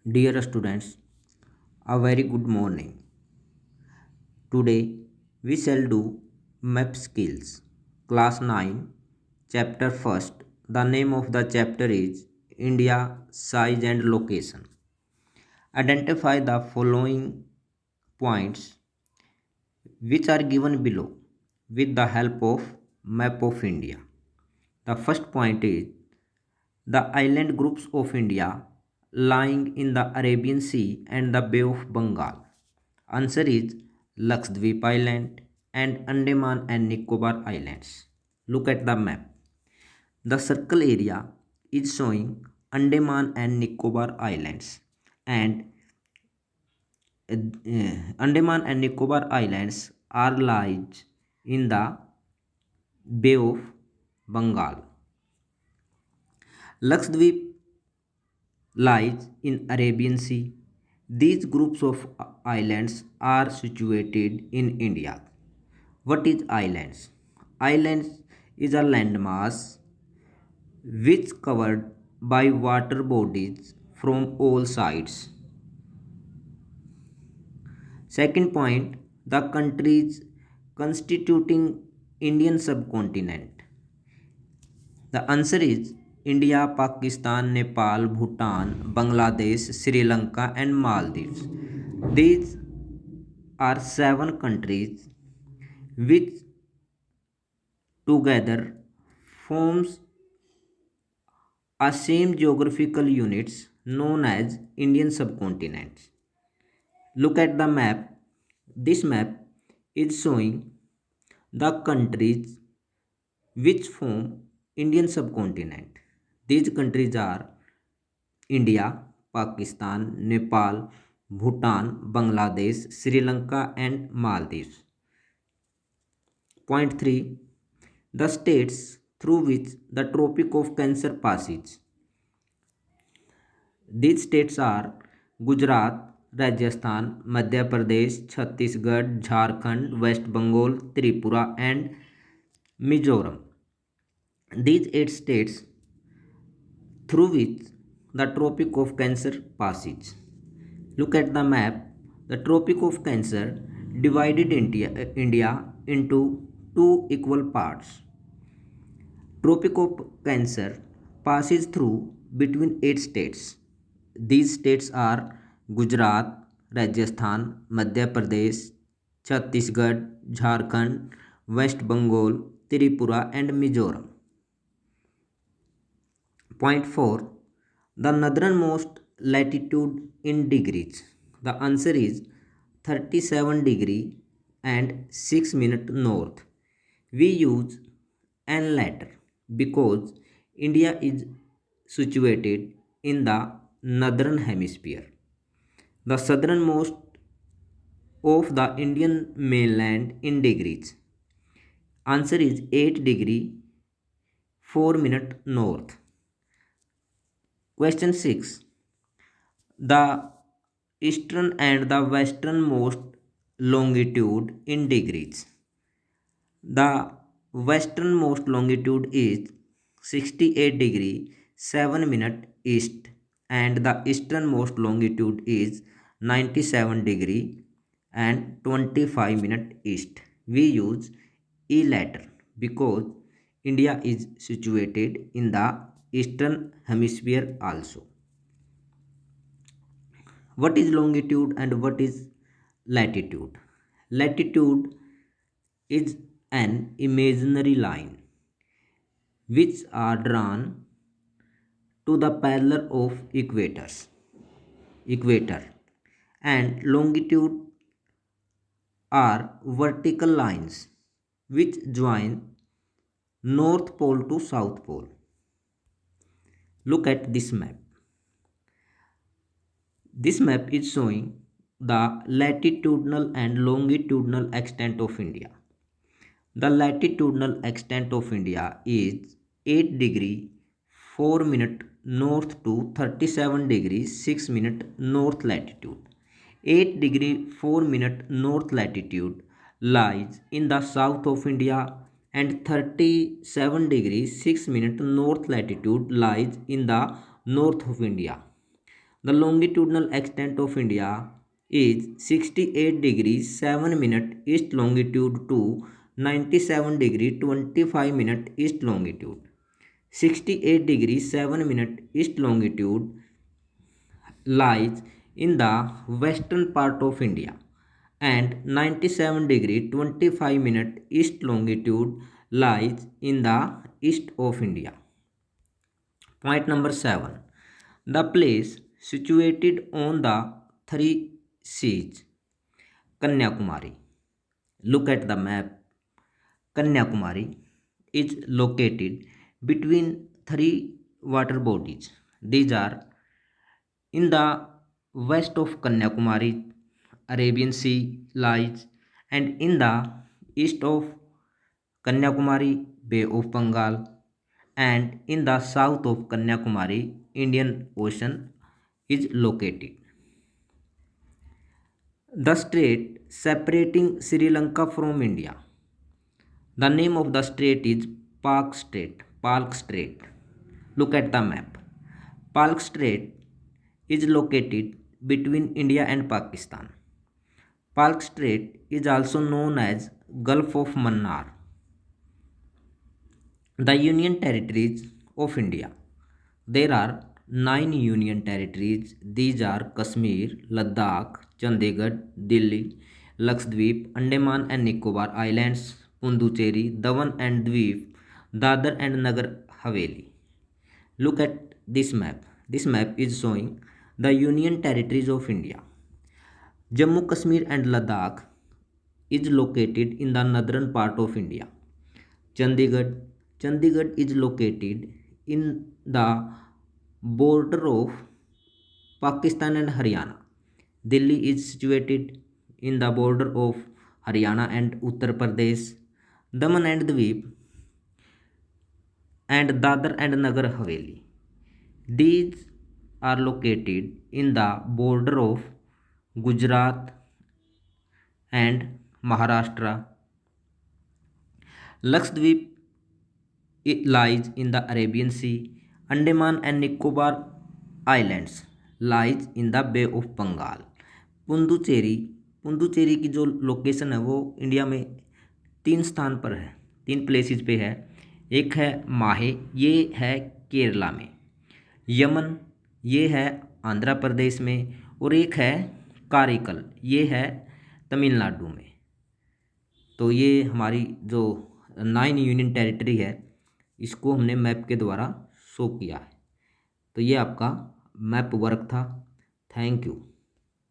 Dear students, a very good morning. Today we shall do map skills. Class 9, chapter 1st. The name of the chapter is India size and location. Identify the following points which are given below with the help of map of India. The first point is the island groups of India lying in the Arabian Sea and the Bay of Bengal. Answer is Lakshadweep Island and Andaman and Nicobar Islands. Look at the map. The circle area is showing Andaman and Nicobar Islands, and Andaman and Nicobar Islands are lies in the Bay of Bengal. Lakshadweep lies in Arabian Sea. These groups of islands are situated in India. What is islands? Islands is a landmass which covered by water bodies from all sides. Second point, the countries constituting Indian subcontinent. The answer is India, Pakistan, Nepal, Bhutan, Bangladesh, Sri Lanka, and Maldives. These are seven countries which together forms a same geographical units known as Indian subcontinent. Look at the map. This map is showing the countries which form Indian subcontinent. These countries are India, Pakistan, Nepal, Bhutan, Bangladesh, Sri Lanka, and Maldives. Point 3. The states through which the Tropic of Cancer passes. These states are Gujarat, Rajasthan, Madhya Pradesh, Chhattisgarh, Jharkhand, West Bengal, Tripura, and Mizoram. These eight states through which the Tropic of Cancer passes. Look at the map. The Tropic of Cancer divided India into two equal parts. Tropic of Cancer passes through between eight states. These states are Gujarat, Rajasthan, Madhya Pradesh, Chhattisgarh, Jharkhand, West Bengal, Tripura, and Mizoram. Point 4. The northernmost latitude in degrees. The answer is 37 and 6 minute north. We use an letter because India is situated in the northern hemisphere. The southernmost of the Indian mainland in degrees. Answer is 8 4 minute north. Question 6. The eastern and the westernmost longitude in degrees. The westernmost longitude is 68 7 minute east, and the easternmost longitude is 97 and 25 minute east. We use E letter because India is situated in the eastern hemisphere also. What is longitude and what is latitude? Latitude is an imaginary line which are drawn to the parallel of equator, and longitude are vertical lines which join north pole to south pole. Look at this map. This map is showing the latitudinal and longitudinal extent of India. The latitudinal extent of India is 8 4 minute north to 37 6 minute north latitude. 8 4 minute north latitude lies in the south of India, and 37 6 minute north latitude lies in the north of India. The longitudinal extent of India is 68 degrees 7 minute east longitude to 97 degree 25 minute east longitude. 68 degrees 7 minute east longitude lies in the western part of India, and 97 degree 25 minute east longitude lies in the east of India. Point number 7. The place situated on the three seas. Kanyakumari. Look at the map. Kanyakumari is located between three water bodies. These are in the west of Kanyakumari, Arabian Sea lies, and in the east of Kanyakumari, Bay of Bengal, and in the south of Kanyakumari, Indian Ocean is located. The strait separating Sri Lanka from India. The name of the strait is Palk Strait. Palk Strait. Look at the map. Palk Strait is located between India and Pakistan. Palk Strait is also known as Gulf of Mannar. The Union Territories of India. There are 9 Union Territories. These are Kashmir, Ladakh, Chandigarh, Delhi, Lakshadweep, Andaman and Nicobar Islands, Puducherry, Daman and Dweep, Dadar and Nagar Haveli. Look at this map. This map is showing the Union Territories of India. Jammu Kashmir and Ladakh is located in the northern part of India. Chandigarh is located in the border of Pakistan and Haryana. Delhi is situated in the border of Haryana and Uttar Pradesh. Daman and Dweep and Dadar and Nagar Haveli. These are located in the border of Gujarat and Maharashtra. Lakshadweep, it lies in the Arabian Sea. Andaman and Nicobar Islands lies in the Bay of Bengal. पुंदुचेरी की जो location है वो India में 3 स्थान पर है, 3 places पे है। एक है माहे, ये है केरला में। यमन, ये है आंध्र प्रदेश में। और एक है कारिकल, ये है तमिलनाडु में। तो ये हमारी जो 9 यूनियन टेरिटरी है, इसको हमने मैप के द्वारा शो किया है। तो ये आपका मैप वर्क था। Thank you.